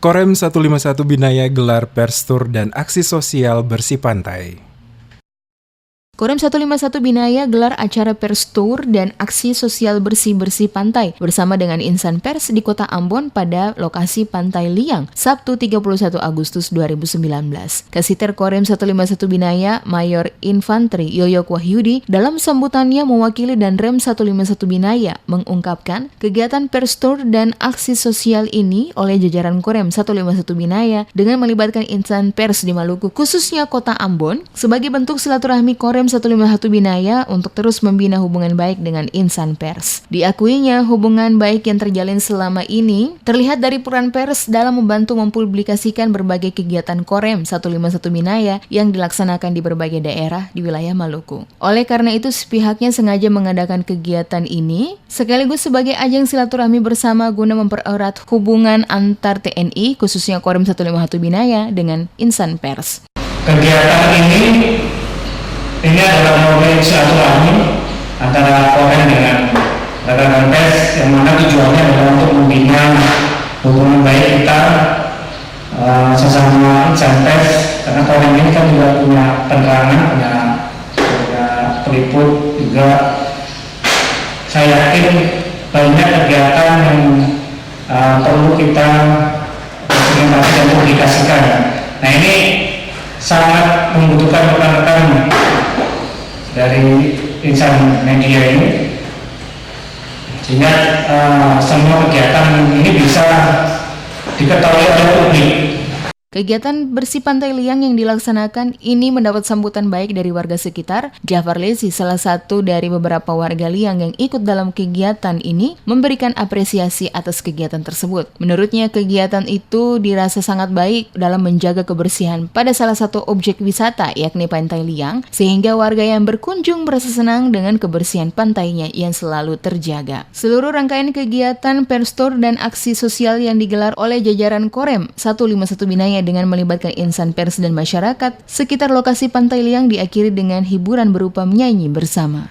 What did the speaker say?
Korem 151 Binaya gelar pers tur dan aksi sosial bersih pantai. Korem 151 Binaya gelar acara pers tour dan aksi sosial bersih-bersih pantai bersama dengan insan pers di Kota Ambon pada lokasi Pantai Liang, Sabtu 31 Agustus 2019. Kasiter Korem 151 Binaya, Mayor Infanteri Yoyok Wahyudi, dalam sambutannya mewakili dan Rem 151 Binaya mengungkapkan kegiatan pers tour dan aksi sosial ini oleh jajaran Korem 151 Binaya dengan melibatkan insan pers di Maluku, khususnya Kota Ambon, sebagai bentuk silaturahmi Korem 151 Binaya untuk terus membina hubungan baik dengan insan pers. Diakuinya, hubungan baik yang terjalin selama ini terlihat dari peran pers dalam membantu mempublikasikan berbagai kegiatan Korem 151 Binaya yang dilaksanakan di berbagai daerah di wilayah Maluku. Oleh karena itu, pihaknya sengaja mengadakan kegiatan ini sekaligus sebagai ajang silaturahmi bersama guna mempererat hubungan antar TNI, khususnya Korem 151 Binaya dengan insan pers. Kegiatan ini adalah model silaturahmi antara Korem dengan rekan pers, yang mana tujuannya adalah untuk membina hubungan baik kita sesama insan pers, karena Korem ini kan juga punya penerangan, punya peliput juga. Saya yakin banyak kegiatan yang perlu kita dokumentasi dan publikasikan. Nah, ini sangat membutuhkan rekan-rekan dari insan media ini, sehingga semua kegiatan ini bisa diketahui oleh publik. Kegiatan bersih Pantai Liang yang dilaksanakan ini mendapat sambutan baik dari warga sekitar. Jafar Lesi, salah satu dari beberapa warga Liang yang ikut dalam kegiatan ini, memberikan apresiasi atas kegiatan tersebut. Menurutnya, kegiatan itu dirasa sangat baik dalam menjaga kebersihan pada salah satu objek wisata, yakni Pantai Liang, sehingga warga yang berkunjung merasa senang dengan kebersihan pantainya yang selalu terjaga. Seluruh rangkaian kegiatan pers tour dan aksi sosial yang digelar oleh jajaran Korem 151 Binaya dengan melibatkan insan pers dan masyarakat sekitar lokasi Pantai Liang diakhiri dengan hiburan berupa menyanyi bersama.